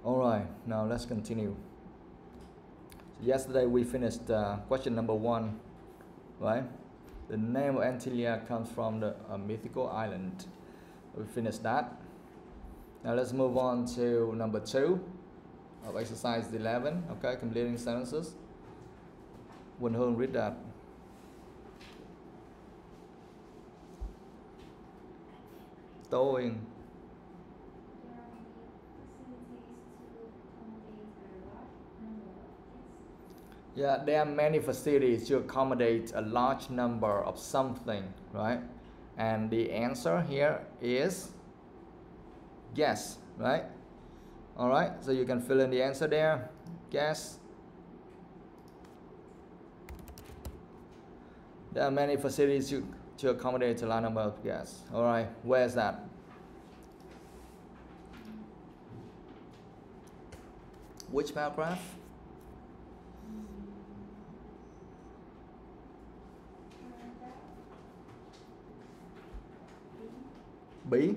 Alright, now let's continue. So yesterday we finished question number 1, right? The name of Antilia comes from the mythical island. We finished that. Now let's move on to number 2 of exercise 11. Okay, completing sentences. Quỳnh Hương, read that. Tố Yên. Yeah, there are many facilities to accommodate a large number of something, right? And the answer here is yes, right? All right, so you can fill in the answer there. Yes. There are many facilities to accommodate a large number of guests. All right, where is that? Which paragraph? B?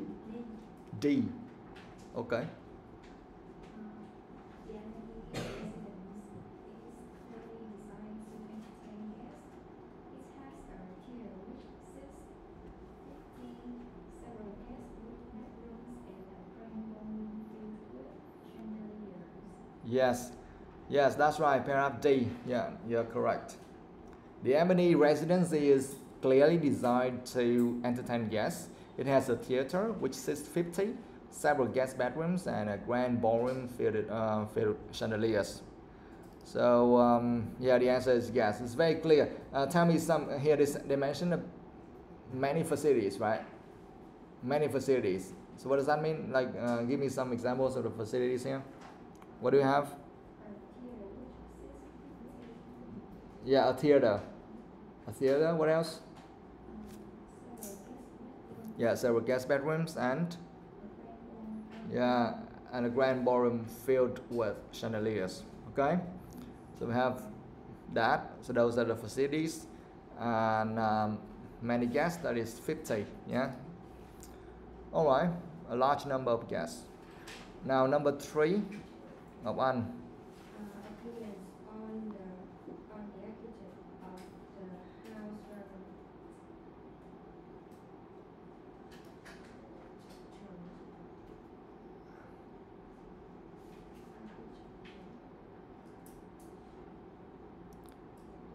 D. Okay. Yes, that's right. Paragraph D. Yeah, you're correct. The Ebony residence is clearly designed to entertain guests. It has a theater which seats 50, several guest bedrooms, and a grand ballroom filled with chandeliers. So yeah, the answer is yes. It's very clear. Tell me some here. They mentioned many facilities, right? Many facilities. So what does that mean? Like, give me some examples of the facilities here. What do you have? Yeah, a theater. A theater. What else? Yeah, several guest bedrooms and yeah, and a grand ballroom filled with chandeliers. Okay, so we have that. So those are the facilities, and many guests. That is 50. Yeah. All right, a large number of guests. Now number 3, Ngọc Anh.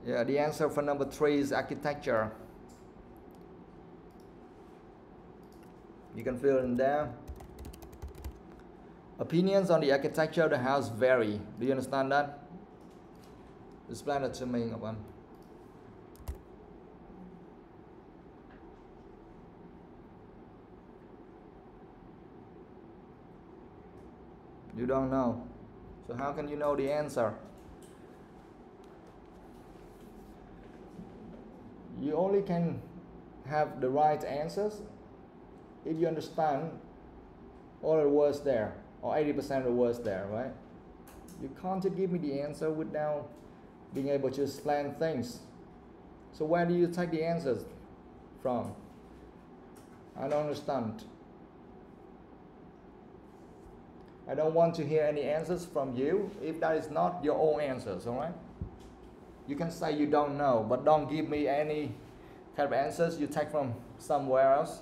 Yeah, the answer for number 3 is architecture. You can fill in there. Opinions on the architecture of the house vary. Do you understand that? Explain it to me, Ngọc Anh. You don't know. So how can you know the answer? You only can have the right answers if you understand all the words there, or 80% of the words there, right? You can't just give me the answer without being able to explain things. So where do you take the answers from? I don't understand. I don't want to hear any answers from you if that is not your own answers, all right? You can say you don't know, but don't give me any kind of answers you take from somewhere else.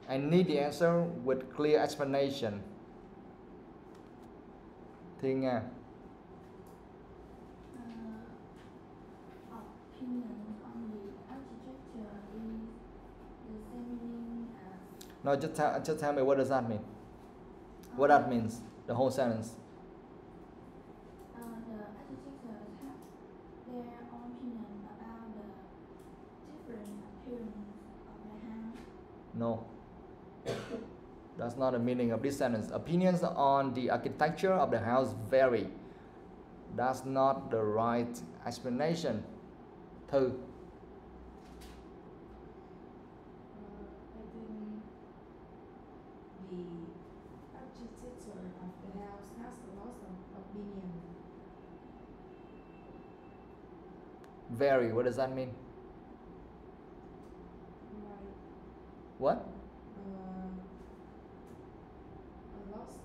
I need the answer with clear explanation. Thiên Nga. Opinion on the architecture is the same meaning as... No, just tell me what does that mean. What that means, the whole sentence. The architects have their own opinion about the different appearance of the house. No. That's not the meaning of this sentence. Opinions on the architecture of the house vary. That's not the right explanation. Thư. I think the architecture of the house has a lot of opinion. Vary, what does that mean? Like, What? lots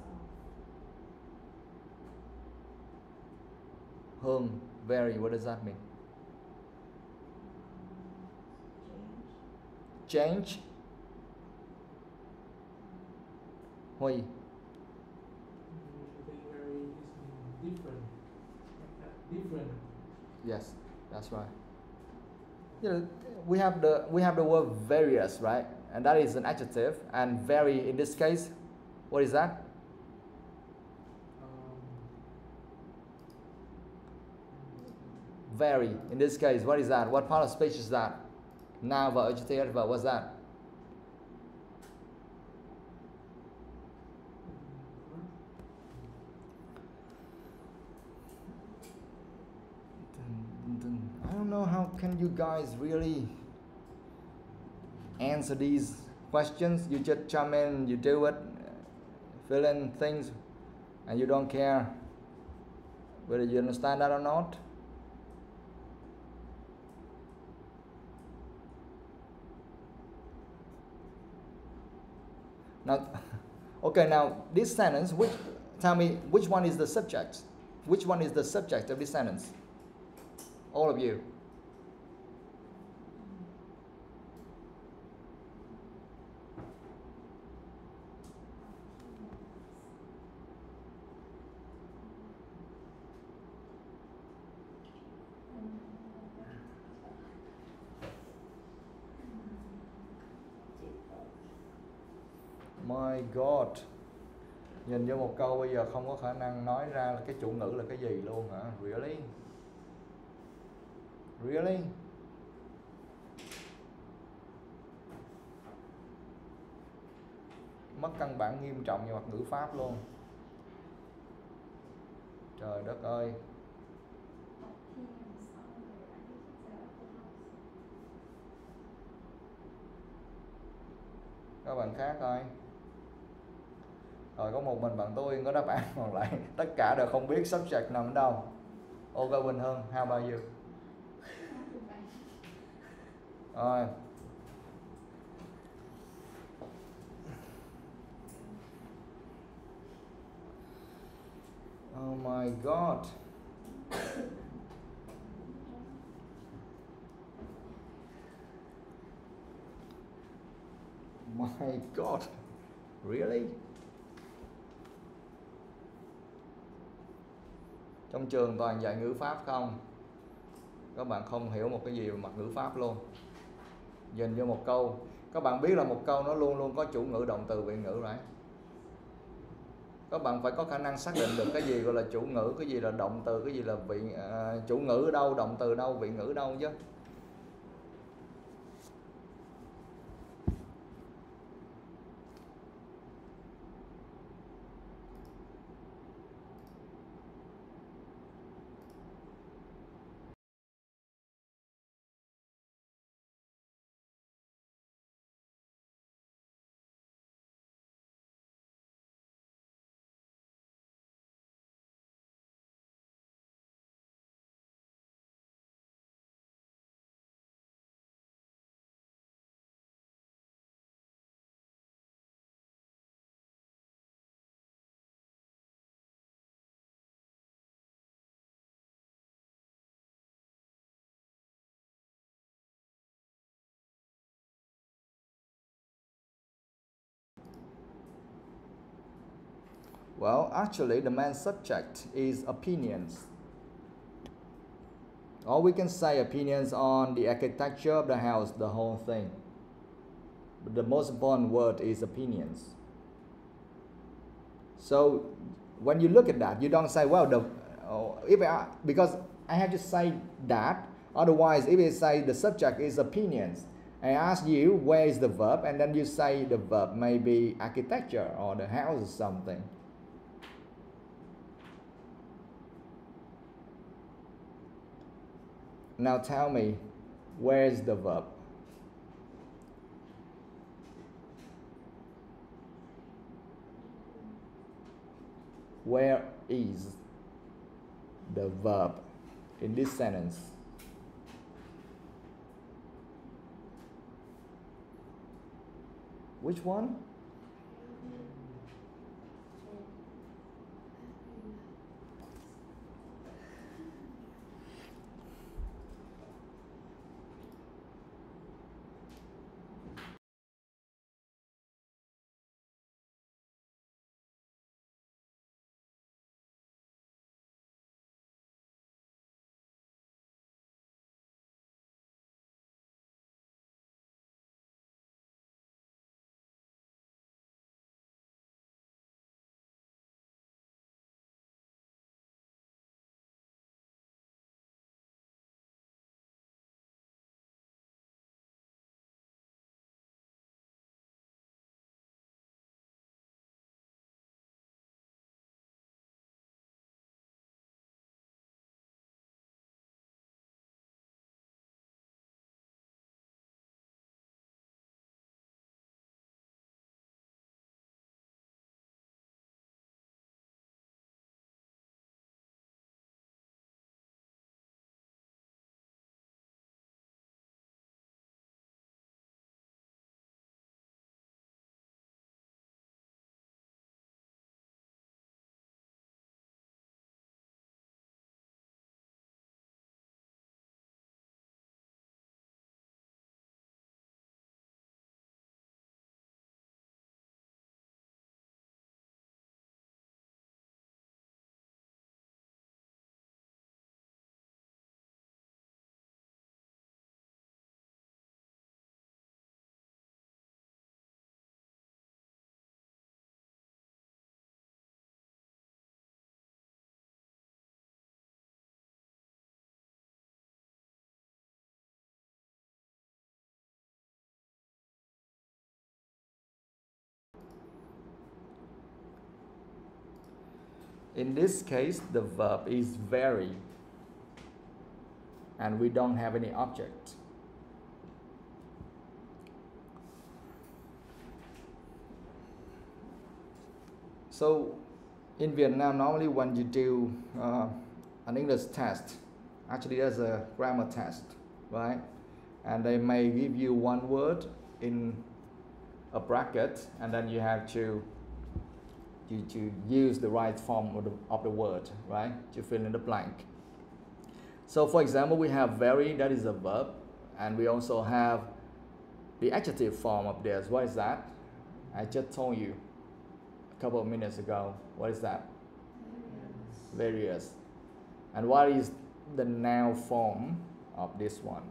of. Very, what does that mean? Change. Change. Huy. They very different. Different. Yes, that's right. You know, we have the word various, right? And that is an adjective. And very, in this case, what is that? Very, in this case, what is that? What part of speech is that? Noun, verb, adjective, adverb, what's that? I don't know how can you guys really answer these questions. You just chime in, you do it, fill in things, and you don't care whether you understand that or not. Now, okay, now this sentence, tell me which one is the subject? Which one is the subject of this sentence? All of you. My God. Nhìn vô một câu bây giờ không có khả năng nói ra là cái chủ ngữ là cái gì luôn hả? Really? Really? Mất căn bản nghiêm trọng về mặt ngữ pháp luôn. Trời đất ơi. Các bạn khác coi. Rồi có một mình bạn tôi có đáp án, còn lại tất cả đều không biết subject nằm ở đâu. Okay, Quỳnh Hương, how about you? Rồi. Oh my God. My God. Really? Trong trường toàn dạy ngữ pháp không? Các bạn không hiểu một cái gì về mặt ngữ pháp luôn. Nhìn vô một câu, các bạn biết là một câu nó luôn luôn có chủ ngữ, động từ, vị ngữ, right? Các bạn phải có khả năng xác định được cái gì gọi là chủ ngữ, cái gì là động từ, cái gì là chủ ngữ ở đâu, động từ đâu, vị ngữ đâu chứ. Well, actually, the main subject is opinions. Or we can say opinions on the architecture of the house, the whole thing. But the most important word is opinions. So, when you look at that, you don't say, well, because I have to say that. Otherwise, if I say the subject is opinions, I ask you where is the verb, and then you say the verb may be architecture or the house or something. Now tell me, where is the verb? Where is the verb in this sentence? Which one? In this case, the verb is very, and we don't have any object. So in Vietnam, normally when you do an English test, actually there's a grammar test, right? And they may give you one word in a bracket, and then you have to use the right form of the word, right? To fill in the blank. So for example, we have very, that is a verb, and we also have the adjective form of this. What is that? I just told you a couple of minutes ago. What is that? Various. And what is the noun form of this one?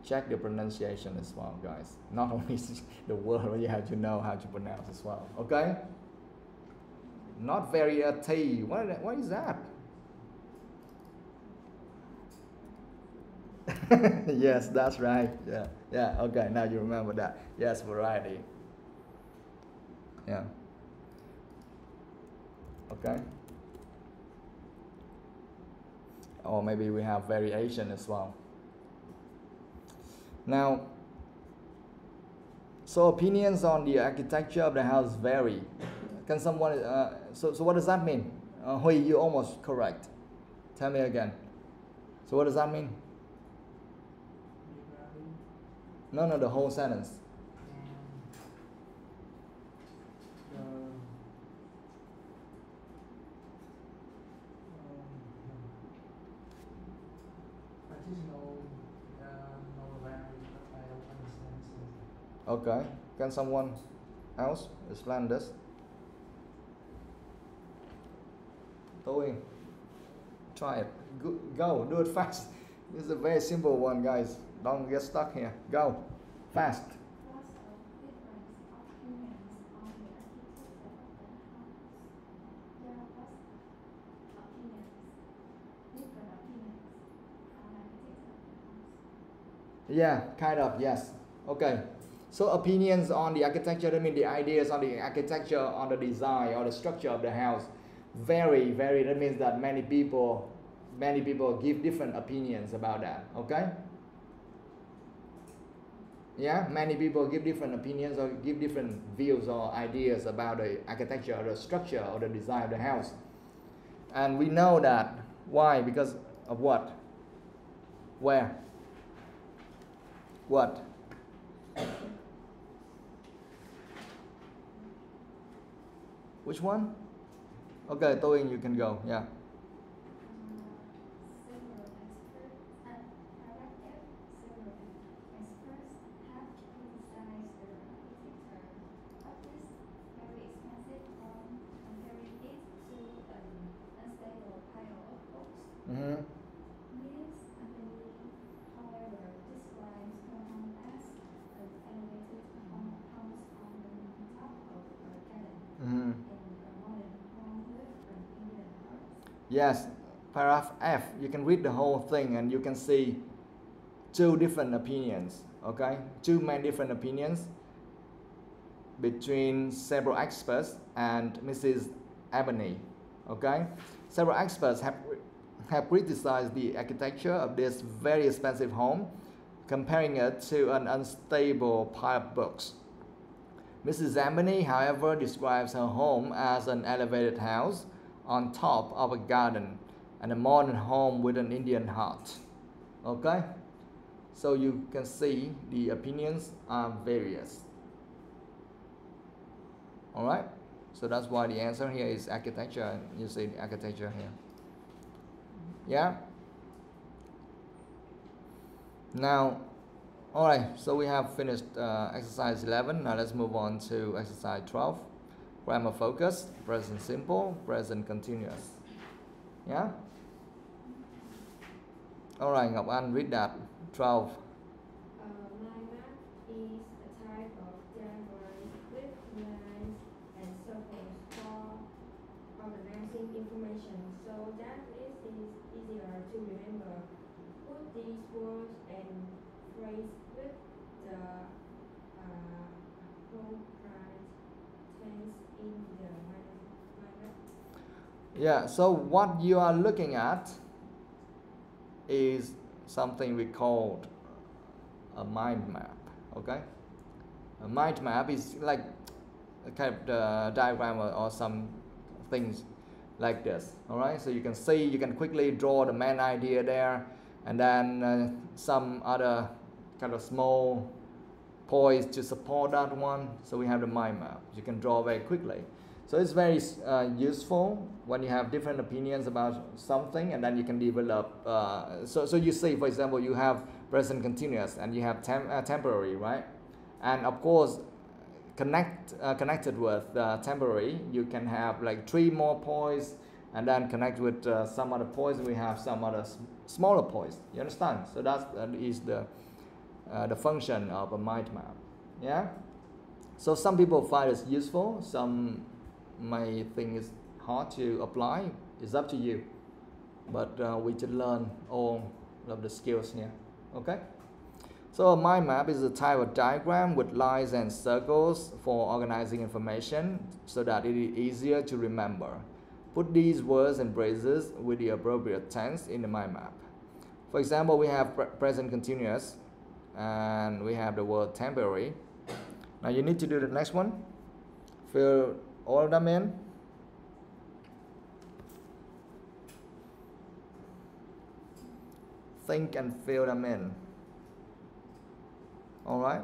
Check the pronunciation as well, guys. Not only the word, but you have to know how to pronounce as well. Okay? Not variety. What is that? Yes, that's right. Yeah. Okay, now you remember that. Yes, variety. Yeah. Okay. Or maybe we have variation as well. Now, so opinions on the architecture of the house vary. Can someone, so what does that mean? Hui, you almost correct. Tell me again. So what does that mean? No, the whole sentence. Okay, can someone else explain this? TOEIC, try it. Go, do it fast. This is a very simple one, guys. Don't get stuck here. Go, fast. Yeah, kind of, yes. Okay. So opinions on the architecture, that means the ideas on the architecture, on the design or the structure of the house vary. That means that many people give different opinions about that. Okay? Yeah, many people give different opinions or give different views or ideas about the architecture or the structure or the design of the house. And we know that. Why? Because of what? Where? What? Which one? Okay, TOEIC, you can go. Yeah. Mm-hmm. Mm-hmm. Yes, paragraph F, you can read the whole thing and you can see two different opinions, okay? Two main different opinions between several experts and Mrs. Ebony, okay? Several experts have criticized the architecture of this very expensive home, comparing it to an unstable pile of books. Mrs. Ebony, however, describes her home as an elevated house on top of a garden and a modern home with an Indian heart. Okay? So you can see the opinions are various. Alright? So that's why the answer here is architecture. You see the architecture here. Yeah? Now, alright, so we have finished exercise 11. Now let's move on to exercise 12. Grammar focus, present simple, present continuous. Yeah? Alright, Ngọc Anh, read that. 12. My map is a type of diagram with lines and circles for organizing information so that it is easier to remember. Put these words and phrase with the the appropriate tense in the mind. Yeah, so what you are looking at is something we called a mind map, okay? A mind map is like a kind of diagram or some things like this, all right? So you can see, you can quickly draw the main idea there, and then some other kind of small points to support that one. So we have the mind map. You can draw very quickly. So it's very useful when you have different opinions about something, and then you can develop. So you see, for example, you have present continuous and you have temporary, right? And of course, connected with temporary, you can have like 3 more points, and then connect with some other points. We have some other smaller points. You understand? So that is the function of a mind map. Yeah. So some people find it useful. Some may think it's hard to apply. It's up to you. But we should learn all of the skills here. Okay. So a mind map is a type of diagram with lines and circles for organizing information so that it is easier to remember. Put these words and phrases with the appropriate tense in the mind map. For example, we have present continuous and we have the word temporary. Now you need to do the next one. Fill all of them in. Think and fill them in. All right.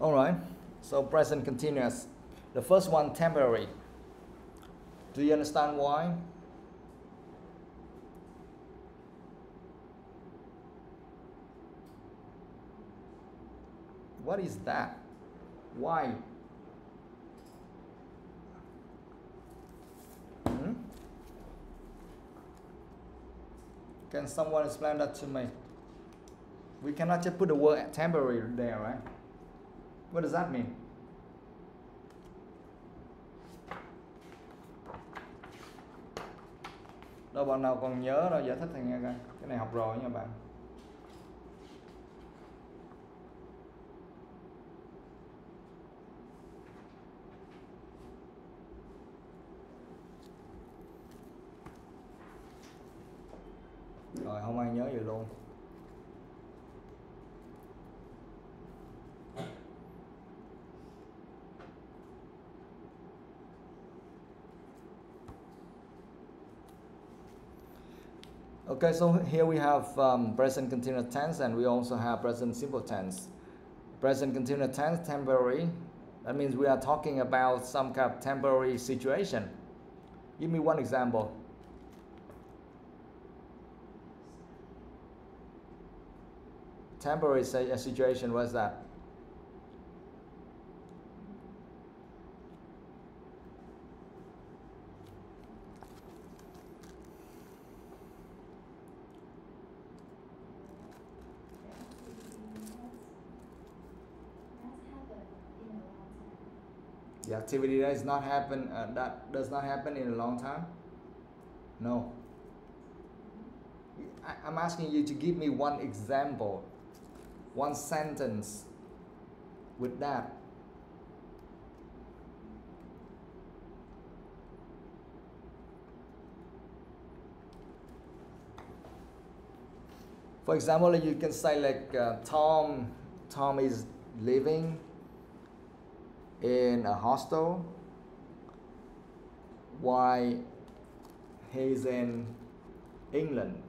All right, so present continuous. The first one, temporary. Do you understand why? What is that? Why? Can someone explain that to me? We cannot just put the word temporary there, right? What does that mean? Đâu bạn nào còn nhớ đâu, giải thích thầy nghe coi. Cái này học rồi nha bạn. Rồi không ai nhớ gì luôn. Okay, so here we have present continuous tense, and we also have present simple tense. Present continuous tense, temporary. That means we are talking about some kind of temporary situation. Give me one example. Temporary situation, what's that? The activity that does not happen in a long time? No. I'm asking you to give me one example, one sentence with that. For example, you can say like Tom is living in a hostel while he's in England.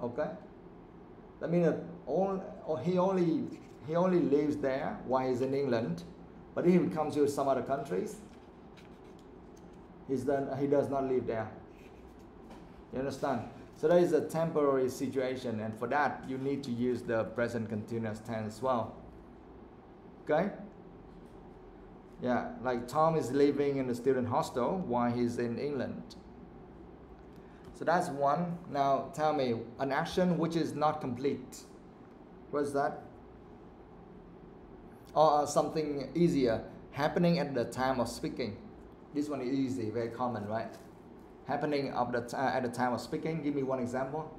Okay, that means that he only lives there while he's in England, but if he comes to some other countries, he does not live there. You understand? So that is a temporary situation, and for that you need to use the present continuous tense as well. Okay? Yeah, like Tom is living in a student hostel while he's in England. So that's one. Now tell me an action which is not complete. What's that? Or something easier, happening at the time of speaking. This one is easy, very common, right? Happening at the time of speaking. Give me one example.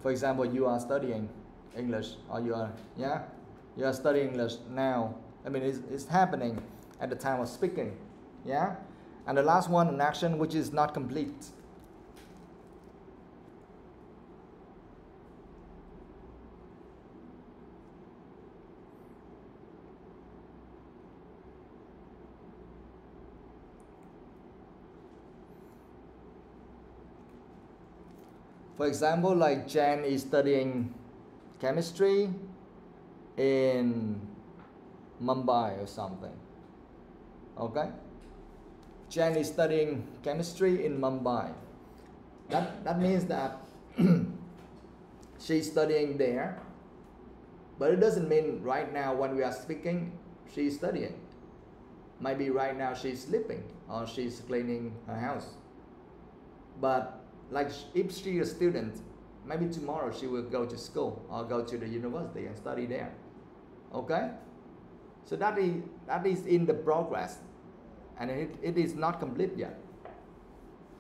For example, you are studying English, or you are studying English now. I mean, it's happening at the time of speaking, yeah. And the last one, an action which is not complete. For example, like Jan is studying chemistry in Mumbai or something. Okay? Jan is studying chemistry in Mumbai. That means that she's studying there, but it doesn't mean right now when we are speaking she's studying. Maybe right now she's sleeping or she's cleaning her house. But like if she's a student, maybe tomorrow she will go to school or go to the university and study there. Okay? So that is in the progress, and it is not complete yet.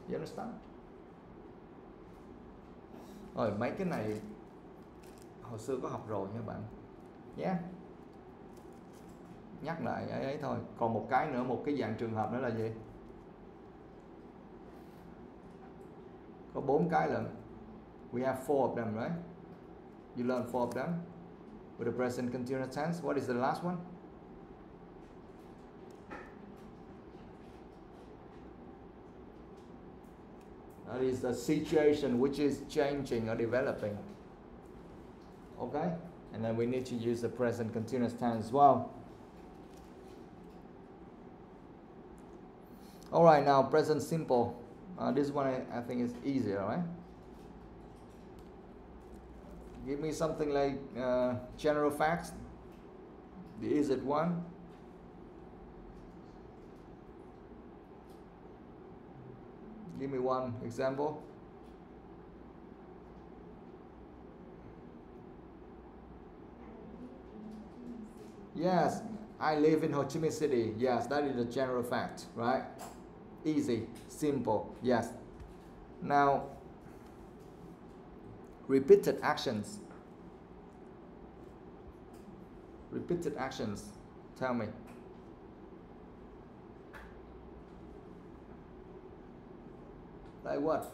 You understand? Rồi mấy cái này hồi xưa có học rồi nha bạn. Yeah. Nhắc lại ấy thôi. Còn một cái nữa, một cái dạng trường hợp nữa là gì? Có 4 cái lận. We have 4 of them, right? You learn 4 of them with the present continuous tense. What is the last one? That is a situation which is changing or developing. Okay? And then we need to use the present continuous tense as well. Alright, now present simple. This one I think is easier, right? Give me something like general facts. Is it one? Give me one example. Yes, I live in Ho Chi Minh City. Yes, that is a general fact, right? Easy, simple, yes. Now, repeated actions. Repeated actions. Tell me. Like what?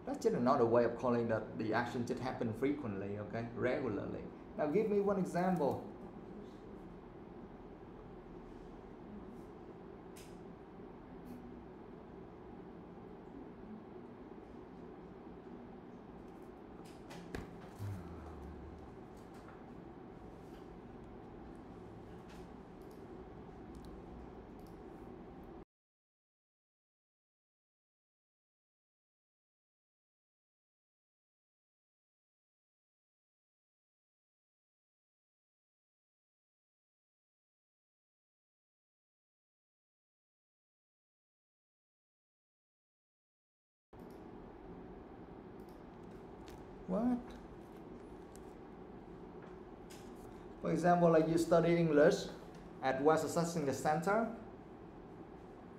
That's just another way of calling that the action just happen frequently, okay, regularly. Now give me one example. What? For example, like you study English at West Assessing Center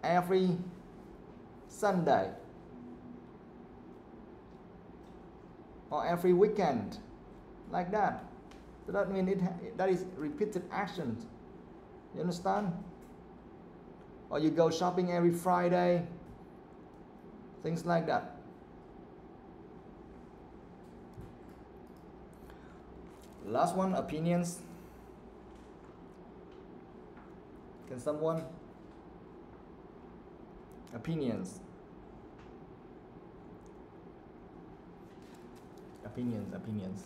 every Sunday or every weekend, like that. So that means that is repeated actions. You understand? Or you go shopping every Friday, things like that. Last one, opinions. Can someone? Opinions. Opinions.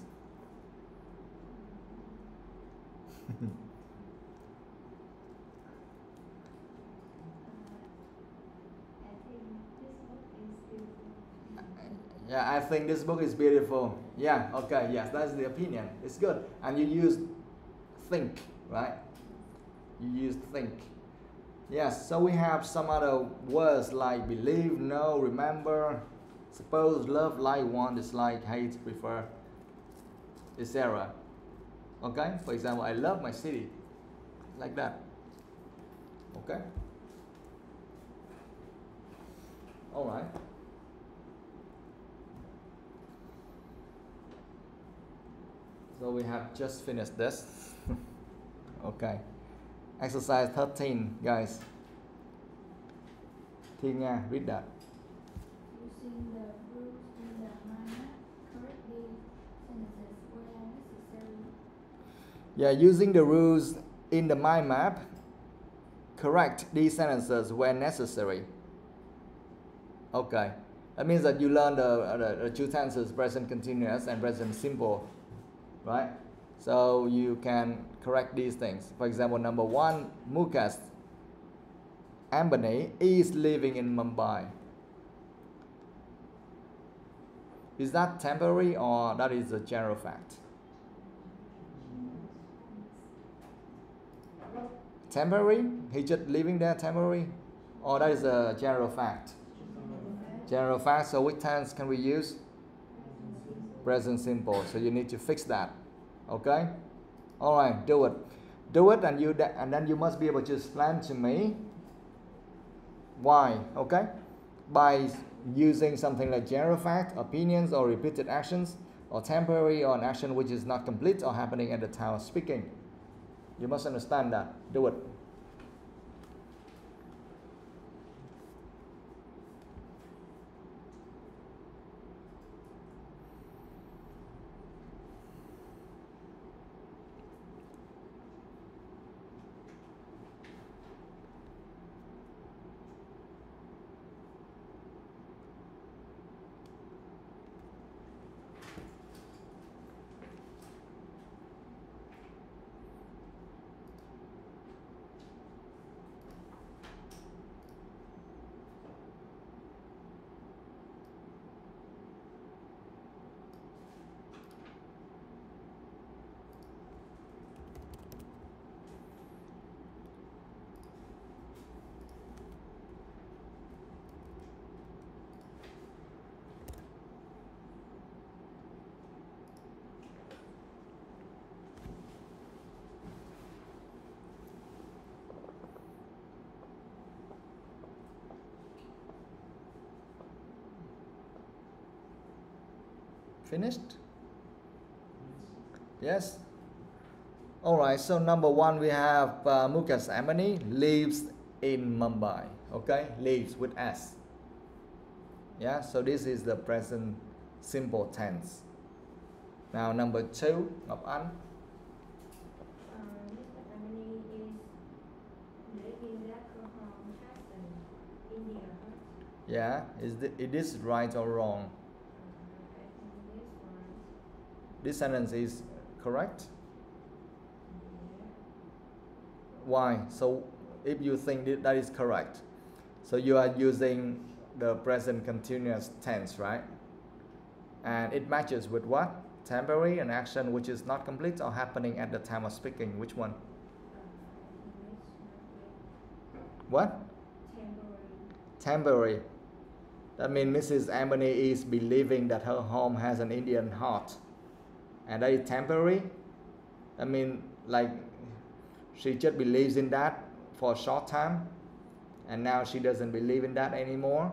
Yeah, I think this book is beautiful. Yeah, okay, yes, that's the opinion. It's good. And you use think, right? You use think. Yes, so we have some other words like believe, know, remember, suppose, love, like, want, dislike, hate, prefer, etc. Okay? For example, I love my city. Like that. Okay? Alright. So we have just finished this. Okay. Exercise 13, guys. Thi Nga, read that. Using the rules in the mind, correctly sentences where necessary. Yeah, using the rules in the mind map, correct these sentences where necessary. Okay. That means that you learn the two tenses, present continuous and present simple. Right? So you can correct these things. For example, number one, Mukesh Ambani is living in Mumbai. Is that temporary or that is a general fact? Temporary? He just living there temporary? Or that is a general fact? General fact. So which tense can we use? Present simple. So you need to fix that. Okay? Alright, do it. Do it and then you must be able to explain to me why. Okay? By using something like general fact, opinions, or repeated actions, or temporary, or an action which is not complete or happening at the time of speaking. You must understand that. Do it. Finished? Yes. All right. So number one, we have Mukesh Ambani lives in Mumbai. Okay, lives with S. Yeah. So this is the present simple tense. Now number two, Ngọc Anh. Mr. Emily is living at her home has an India hut. Yeah. It is right or wrong? I think this one. This sentence is correct. Yeah. Why? So if you think that is correct, so you are using the present continuous tense, right? And it matches with what? Temporary, an action which is not complete or happening at the time of speaking. Which one? What? Temporary. That means Mrs. Ambani is believing that her home has an Indian heart. And that is temporary. I mean, like, she just believes in that for a short time. And now she doesn't believe in that anymore.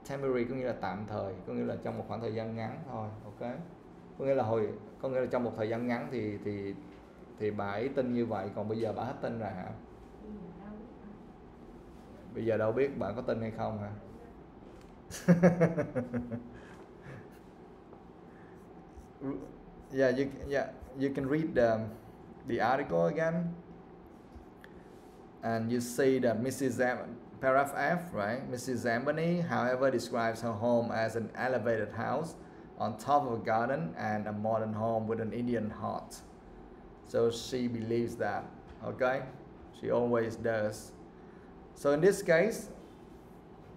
Temporary có nghĩa là tạm thời, có nghĩa là trong một khoảng thời gian ngắn thôi, ok. Có nghĩa là trong một thời gian ngắn thì bà ấy tin như vậy, còn bây giờ bà hết tin rồi hả? Bây giờ đâu biết bà có tin hay không hả? Yeah, you can read the article again, and you see that paragraph F, right? Mrs. Ambani, however, describes her home as an elevated house on top of a garden and a modern home with an Indian heart. So she believes that, okay? She always does. So in this case,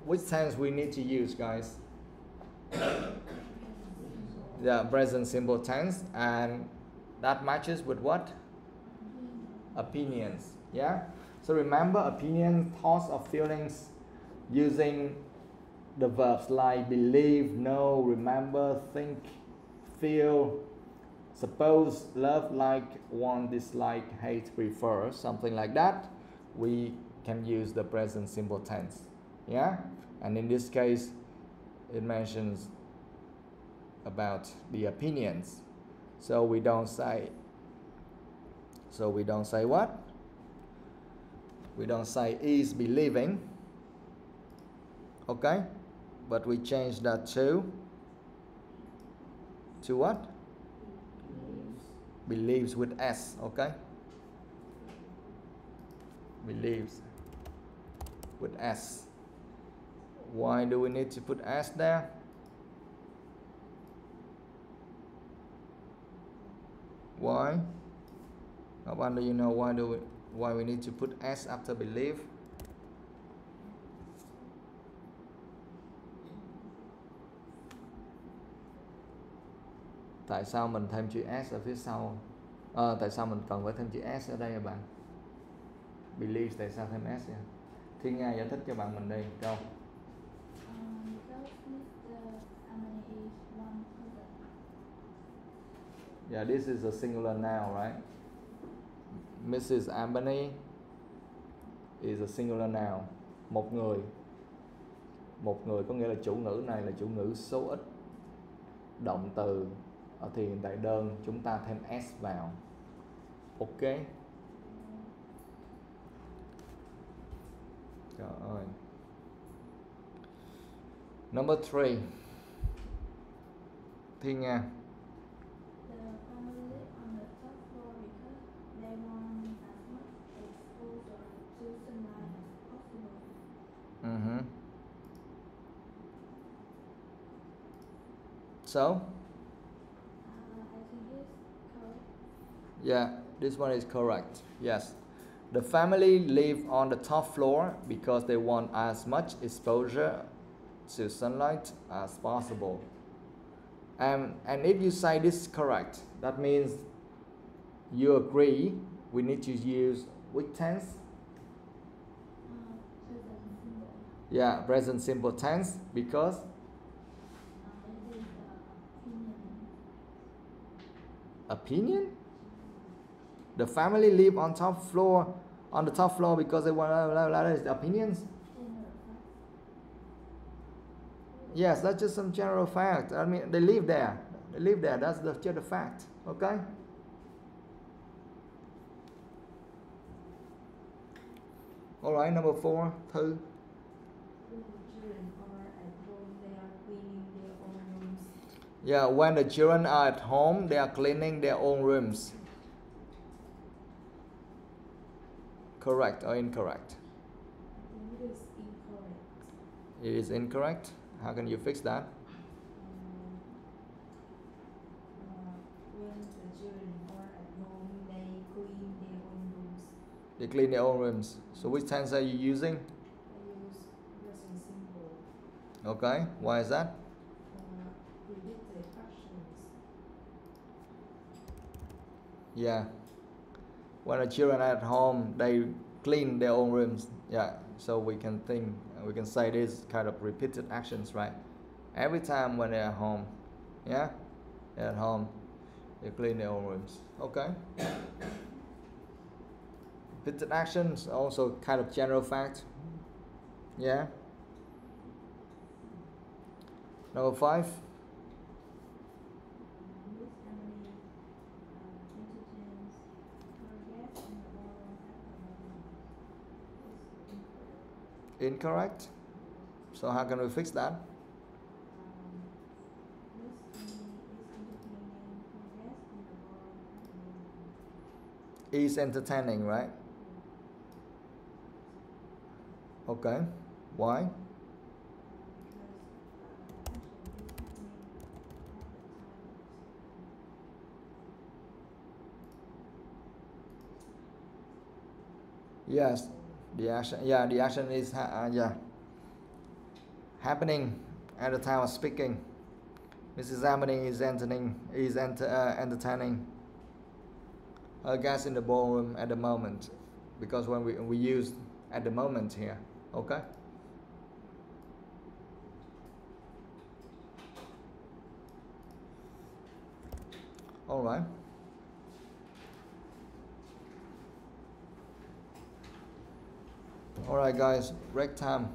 which tense we need to use, guys? The present simple tense, and that matches with what? Opinions, yeah? So remember, opinion, thoughts or feelings using the verbs like believe, know, remember, think, feel, suppose, love, like, want, dislike, hate, prefer, something like that. We can use the present simple tense, yeah? And in this case, it mentions about the opinions. So we don't say what? We don't say is believing, okay? But we change that to what? Believes with S, okay? Believes with S. Why do we need to put S there? Why? Do you know why we need to put S after believe? Tại sao mình thêm chữ S ở phía sau? Tại sao mình cần phải thêm chữ S ở đây các bạn? Believe, tại sao thêm S nha? Thiên Nga giải thích cho bạn mình đi, câu. Yeah, this is a singular noun, right? Mrs. Ambani is a singular noun. Một người có nghĩa là chủ ngữ này là chủ ngữ số ít. Động từ ở thì hiện tại đơn chúng ta thêm S vào. Ok. Trời ơi. Number 3. Thiên Nga. So? I think it's correct. Yeah, this one is correct. Yes. The family live on the top floor because they want as much exposure to sunlight as possible. And if you say this is correct, that means you agree we need to use which tense? Present simple. Yeah, present simple tense because It is opinion? The family live on the top floor because they want opinions. Yes, that's just some general fact. I mean, they live there. They live there. That's just a fact. Okay. All right. Number 4. Thư. When the children are at home, they are cleaning their own rooms. Yeah. When the children are at home, they are cleaning their own rooms. Correct or incorrect? It is incorrect. It is incorrect. How can you fix that? When the children are at home, they clean their own rooms. They clean their own rooms. So which tense are you using? I use present simple. Okay. Why is that? Repeated actions. Yeah. When the children are at home, they clean their own rooms. Yeah. So we can say this kind of repeated actions, right? Every time when they're at home, yeah, they're at home, they clean their own rooms. Okay. Repeated actions also kind of general fact. Yeah. Number 5. Incorrect. So how can we fix that? Is entertaining, right? Okay. Why? Yes, the action. Yeah, the action is happening at the time of speaking. Mrs. Examining is entertaining her guests in the ballroom at the moment, because when we use at the moment here. Okay. All right. All right, guys. Break time.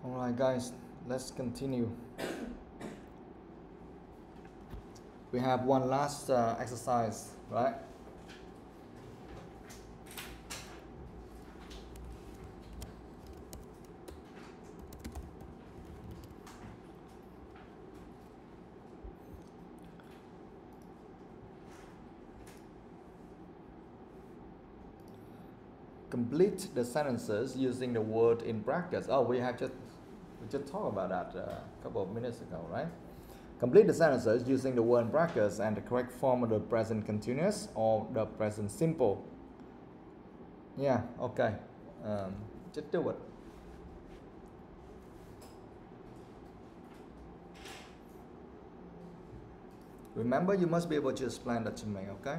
Alright guys, let's continue. We have one last exercise, right? Complete the sentences using the word in brackets. Oh, we just talked about that a couple of minutes ago, right? Complete the sentences using the word in brackets and the correct form of the present continuous or the present simple. Yeah, okay. Just do it. Remember, you must be able to explain that to me, okay?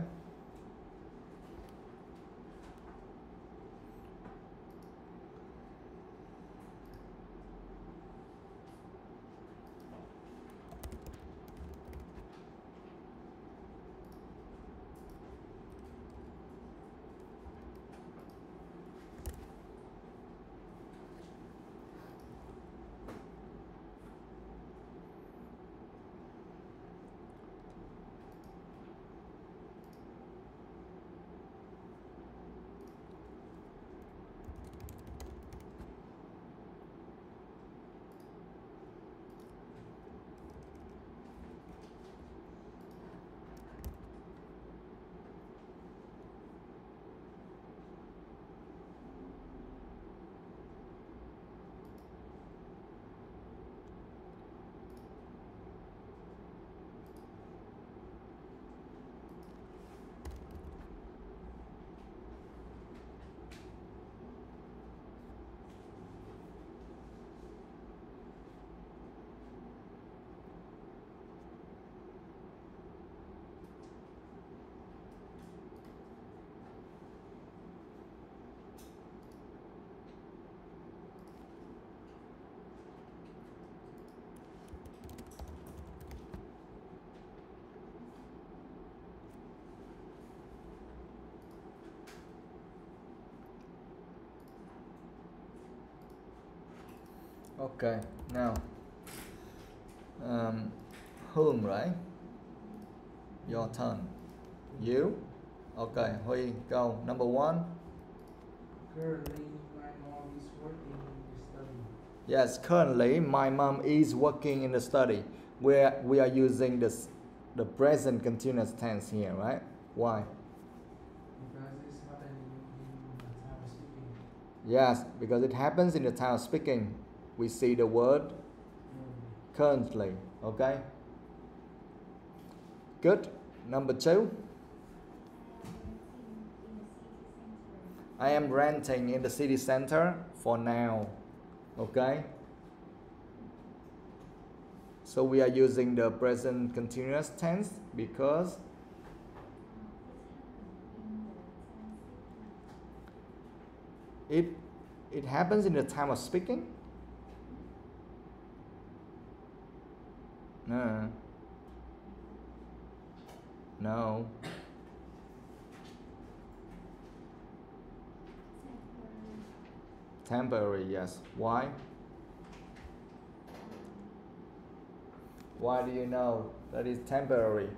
Okay, now Hương, right? Your turn. You? Okay, Huy, go. Number one. Currently, my mom is working in the study. Yes, currently my mom is working in the study. Where we are using the present continuous tense here, right? Why? Because it's happening in the time of speaking. Yes, because it happens in the time of speaking. We see the word currently, okay? Good. Number two. I am renting in the city center for now, okay? So we are using the present continuous tense because it happens in the time of speaking. No. No. Temporary, yes. Why? Why do you know that is temporary?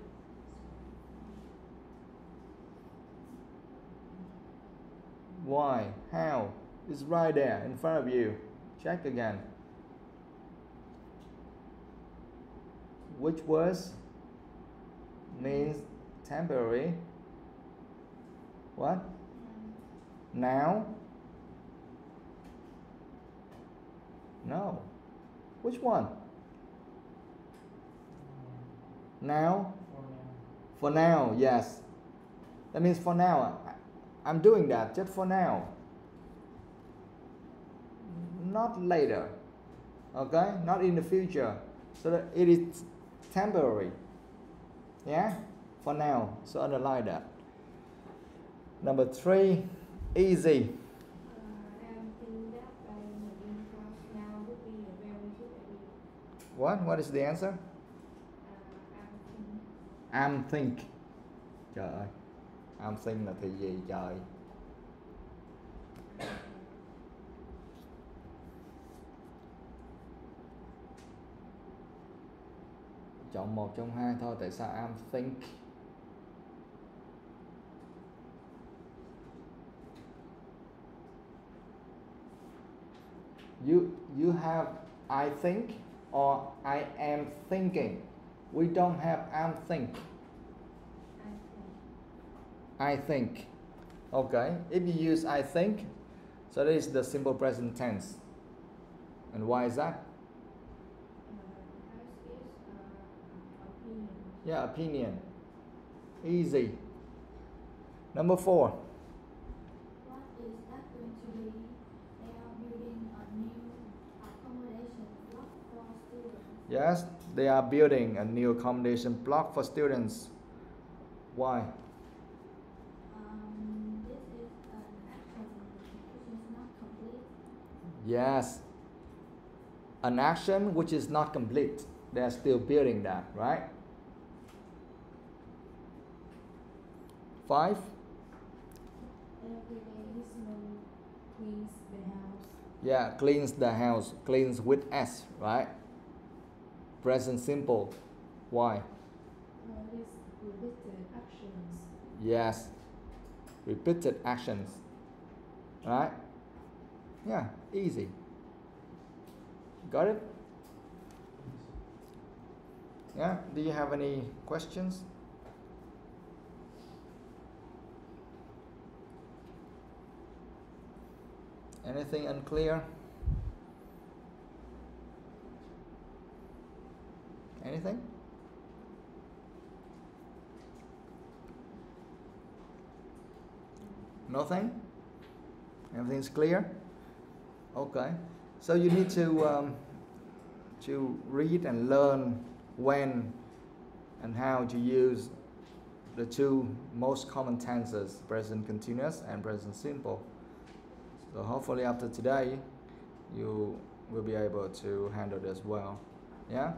Why? How? It's right there in front of you. Check again. Which words means temporary? What? Now? No. Which one? Now? For now, yes. That means for now. I'm doing that just for now. Not later. Okay? Not in the future. So that it is temporary. Yeah? For now. So underline that. Number three, easy. I'm thinking that buying a new house now would be a very good idea. What? What is the answer? I'm thinking. I'm think. Trời ơi. I'm think là thì gì trời? Chọn một trong hai thôi. Tại sao I'm think? You have I think or I am thinking. We don't have I'm think. I think. Okay. If you use I think, so this is the simple present tense. And why is that? Because it's opinion. Yeah, opinion. Easy. Number 4. What is that going to be? They are building a new accommodation block for students. Yes, they are building a new accommodation block for students. Why? This is an action which is not complete. Yes. An action which is not complete. They are still building that, right? 5. Every day someone cleans the house. Yeah, cleans the house. Cleans with S, right? Present simple. Why? It's repeated actions. Yes. Repeated actions. Right? Yeah, easy. Got it? Yeah, do you have any questions? Anything unclear? Anything? Nothing? Everything's clear? Okay. So you need to read and learn when and how to use the two most common tenses, present continuous and present simple. So hopefully after today, you will be able to handle this well. Yeah?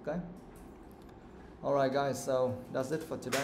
Okay? Alright guys, so that's it for today.